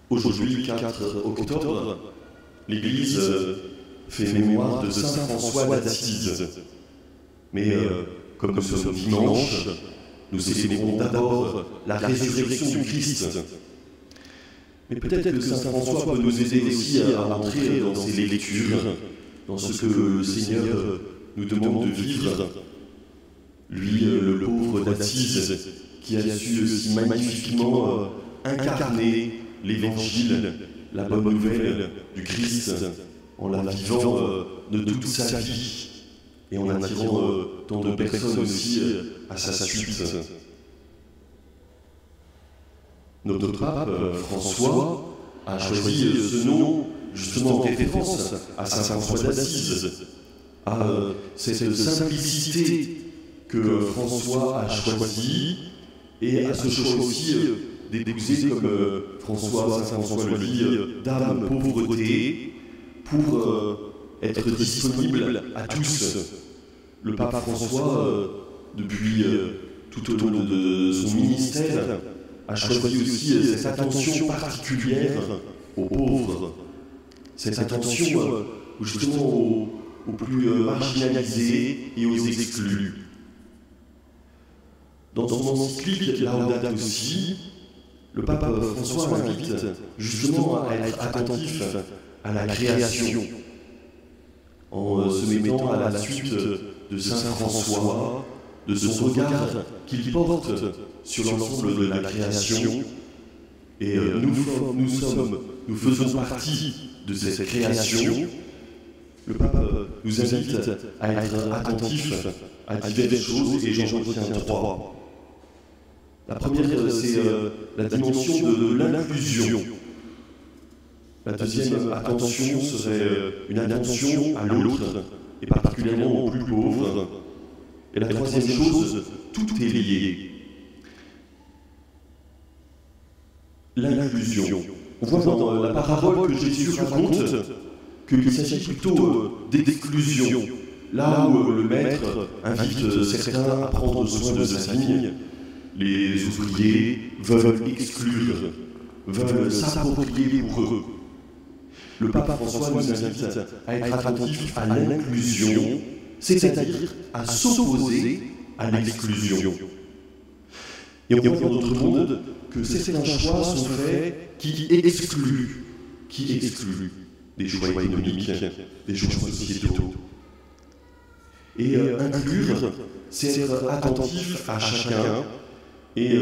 Aujourd'hui, 4 octobre, l'Église fait mémoire de saint François d'Assise. Mais comme nous sommes dimanche, nous célébrons d'abord la résurrection du Christ. Mais peut-être que saint François peut nous aider aussi à entrer dans ces lectures, dans ce que le Seigneur nous demande de vivre. Lui, le pauvre d'Assise, qui a su si magnifiquement incarner l'Évangile, la bonne nouvelle du Christ, en la vivant de toute sa vie et en attirant tant de personnes aussi à sa suite. Notre pape François a choisi ce nom justement en référence à saint François d'Assise, à cette simplicité que François a choisie et à ce choix aussi d'épouser comme saint François le dit, d'âme pauvreté, pour être disponible à tous. Le pape François, depuis tout au long de son ministère, a choisi aussi cette attention particulière aux pauvres, cette attention justement aux plus marginalisés et aux exclus. Dans son encyclique Laudato Si, le pape François invite justement à être attentif à la création, en se mettant à la suite de saint François, de son regard qu'il porte sur l'ensemble de la création. Et nous faisons partie de cette création. Le pape nous invite à être attentifs à diverses choses, et j'en retiens 3. La première, c'est la dimension de l'inclusion. La deuxième attention serait une attention à l'autre, et particulièrement aux plus pauvres. Et la troisième chose, tout est lié. L'inclusion. On voit dans la parabole que Jésus raconte qu'il s'agit plutôt d'exclusion. Là où le maître invite certains à prendre soin de sa vigne, les ouvriers veulent exclure, veulent s'approprier pour eux. Le pape François nous invite à être attentif à l'inclusion, c'est-à-dire à s'opposer à l'exclusion. Et on voit dans notre monde que certains choix sont faits qui excluent des choix économiques, des choix sociétaux. Et inclure, c'est être attentif à chacun. Et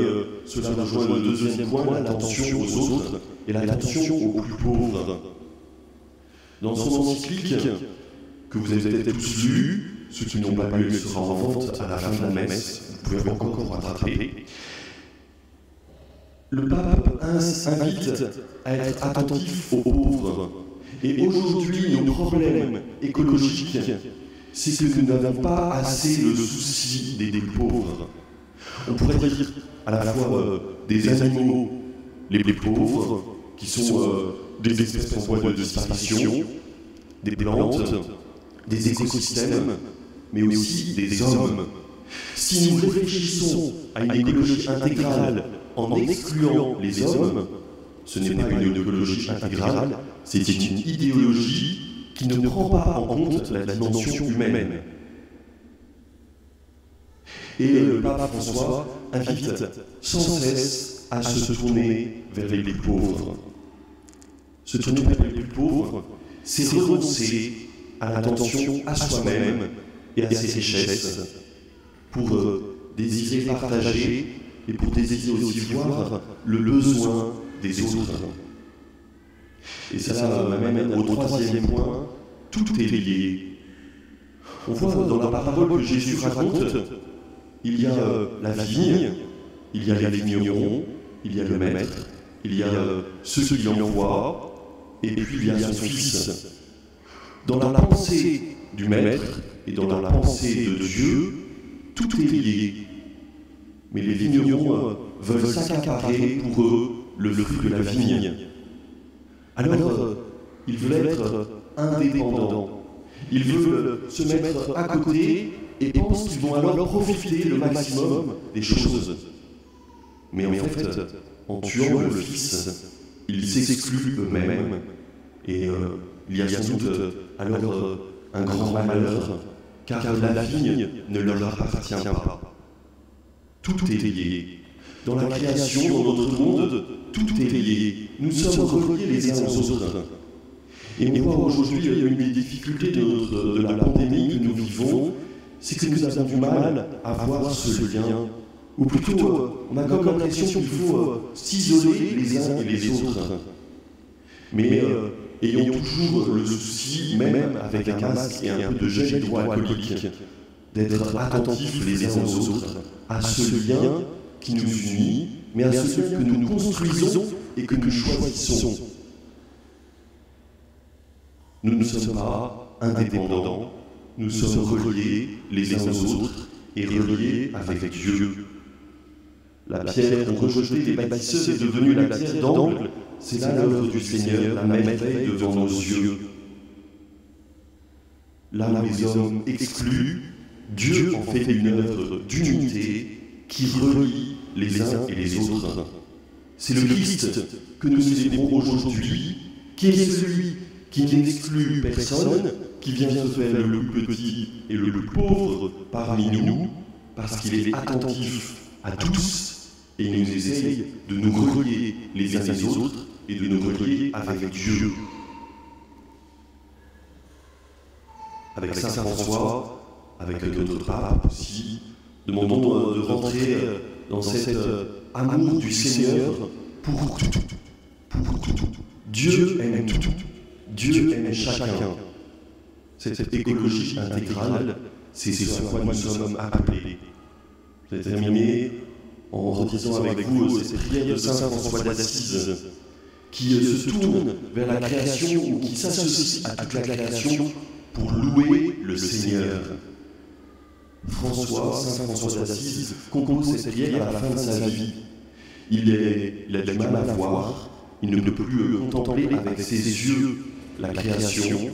cela rejoint le deuxième point, l'attention aux autres et l'attention aux plus pauvres. Dans son encyclique, que vous avez peut-être tous lu, ceux qui n'ont pas lu, elle sera en vente à la fin de la messe, vous pouvez encore rattraper. Le pape invite à être attentif aux pauvres. Et aujourd'hui, nos problèmes écologiques, c'est que nous n'avons pas assez le souci des plus pauvres. On pourrait dire à la fois des animaux les plus pauvres, qui sont des espèces en voie de disparition, des plantes, des écosystèmes, mais aussi des hommes. Si nous réfléchissons à une écologie intégrale en excluant les hommes, ce n'est pas une écologie intégrale, c'est une idéologie qui ne prend pas en compte la dimension humaine. Et le pape François invite sans cesse à se tourner vers les plus pauvres. Se tourner vers les plus pauvres, c'est renoncer à l'attention à soi-même et à ses richesses pour désirer partager et pour désirer aussi voir le besoin des autres. Et cela m'amène au troisième point, tout est lié. On voit dans la parabole que Jésus raconte, il y a la vigne, il y a les vignerons, il y a le maître, il y a ceux qui l'envoient, et puis il y a son fils. Dans la pensée du maître et dans la pensée de Dieu, tout est lié. Mais les vignerons veulent s'accaparer pour eux le fruit de la vigne. Alors, ils veulent être indépendants. Ils veulent se mettre à côté et pensent qu'ils vont alors profiter le maximum des choses. Mais en fait, en tuant le Fils, ils s'excluent eux-mêmes, et il y a sans doute alors un grand malheur, car la vigne ne leur appartient pas. Tout est lié. Dans la création, dans notre monde, tout est lié. Nous sommes reliés les uns aux autres. Et moi, aujourd'hui, une des difficultés de la pandémie que nous vivons, c'est que nous avons du mal à voir ce lien. Ou plutôt, on a comme l'impression qu'il faut s'isoler les uns et les autres. Mais ayons toujours le souci, même avec un masque et un peu de gel hydroalcoolique, d'être attentifs les uns aux autres, à ce lien qui nous unit, mais à ce lien que nous construisons et que nous choisissons. Nous ne sommes pas indépendants, nous sommes reliés les uns aux autres et reliés avec Dieu. La pierre rejetée des bâtisseurs est devenue la pierre d'angle. C'est là l'œuvre du Seigneur, la merveille devant nos yeux. Là où les hommes excluent, Dieu en fait une œuvre d'unité qui relie les uns et les autres. C'est le Christ que nous célébrons aujourd'hui, qui est celui qui n'exclut personne, qui vient se faire le plus petit et le plus pauvre parmi nous, parce qu'il est attentif à tous, et il nous essaye de nous relier les uns les autres et de nous relier avec Dieu. Avec Saint François, avec notre pape aussi, demandons de rentrer dans cet amour du Seigneur pour tout. Dieu aime tout. Dieu aime chacun. Cette écologie intégrale, c'est ce à quoi nous sommes appelés. Je vais terminer en redisant avec vous cette prière de Saint François d'Assise, qui se tourne vers la création ou qui s'associe à toute la création pour louer le Seigneur. Saint François d'Assise compose cette prière à la fin de sa vie. Il a du mal à voir, il ne peut plus contempler avec ses yeux la création,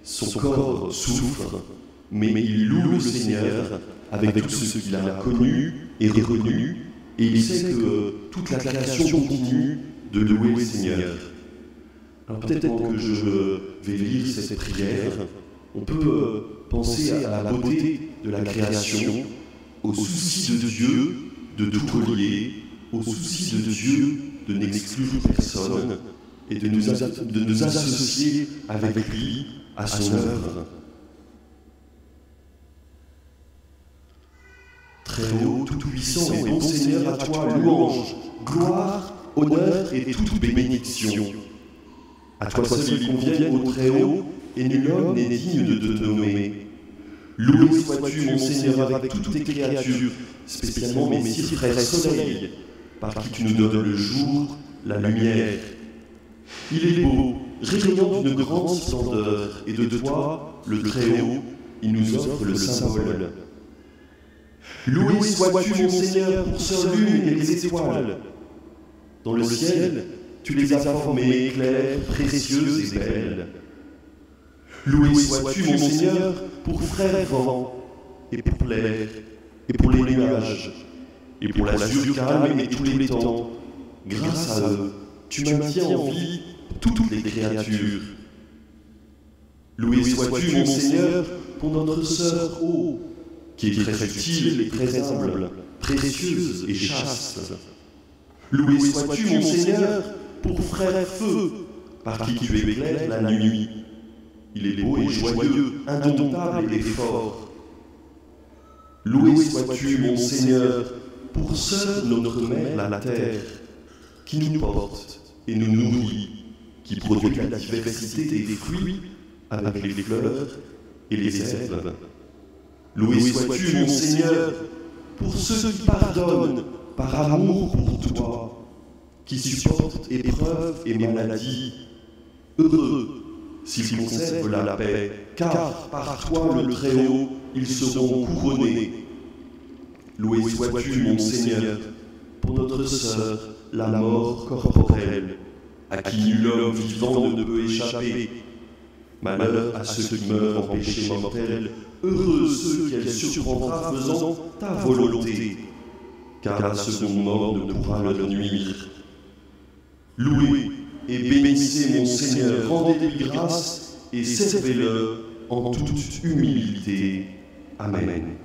son corps souffre, mais il loue le Seigneur avec tout ce qu'il a connu et reconnu, et il sait que toute la création continue de louer le Seigneur. Alors peut-être que je vais lire cette prière, on peut penser à la beauté de la création, au souci de Dieu de tout relier, au souci de Dieu de n'exclure personne et de nous associer avec lui à son œuvre. Très haut, tout-puissant et bon Seigneur, à toi louange, gloire, honneur et toute bénédiction. À toi seul il convient au très haut, et nul homme n'est digne de te nommer. Loué sois-tu, mon Seigneur, avec toutes tes créatures, spécialement mes six frères soleils, par qui tu nous donnes le jour, la lumière. Il est beau, rayonnant d'une grande splendeur, et de toi, le Très-Haut, il nous offre le symbole. Loué sois-tu, mon Seigneur, pour sœur lune et les étoiles. Dans le ciel, tu les as formées claires, précieuses et belles. Loué sois-tu, mon Seigneur, pour frère vent, et pour l'air, et pour les nuages, et pour l'azur calme et tous les temps. Grâce à eux, tu maintiens en vie toutes les créatures. Loué sois-tu, mon Seigneur, pour notre sœur eau, qui est très utile et très humble, précieuse et chaste. Loué sois-tu, mon Seigneur, pour frère feu, par qui tu éclaires la nuit. Il est beau et joyeux, indomptable et fort. Loué sois-tu, mon Seigneur, pour sœur notre mère la terre, qui nous porte et nous nourrit, qui produit la diversité des fruits avec les fleurs et les herbes. Loué sois-tu, mon Seigneur, pour ceux qui pardonnent par amour pour toi, qui supportent épreuves et maladies. Heureux s'ils conservent la paix, car par toi, le Très-Haut, ils seront couronnés. Loué sois-tu, mon Seigneur, pour notre sœur, la mort corporelle, à qui nul homme vivant ne peut échapper. Malheur à ceux qui meurent en péché mortel, heureux ceux qu'elle surprendra faisant ta volonté, car la seconde mort ne pourra leur nuire. Loué et bénissez mon Seigneur, rendez-lui grâce et servez-le en toute humilité. Amen.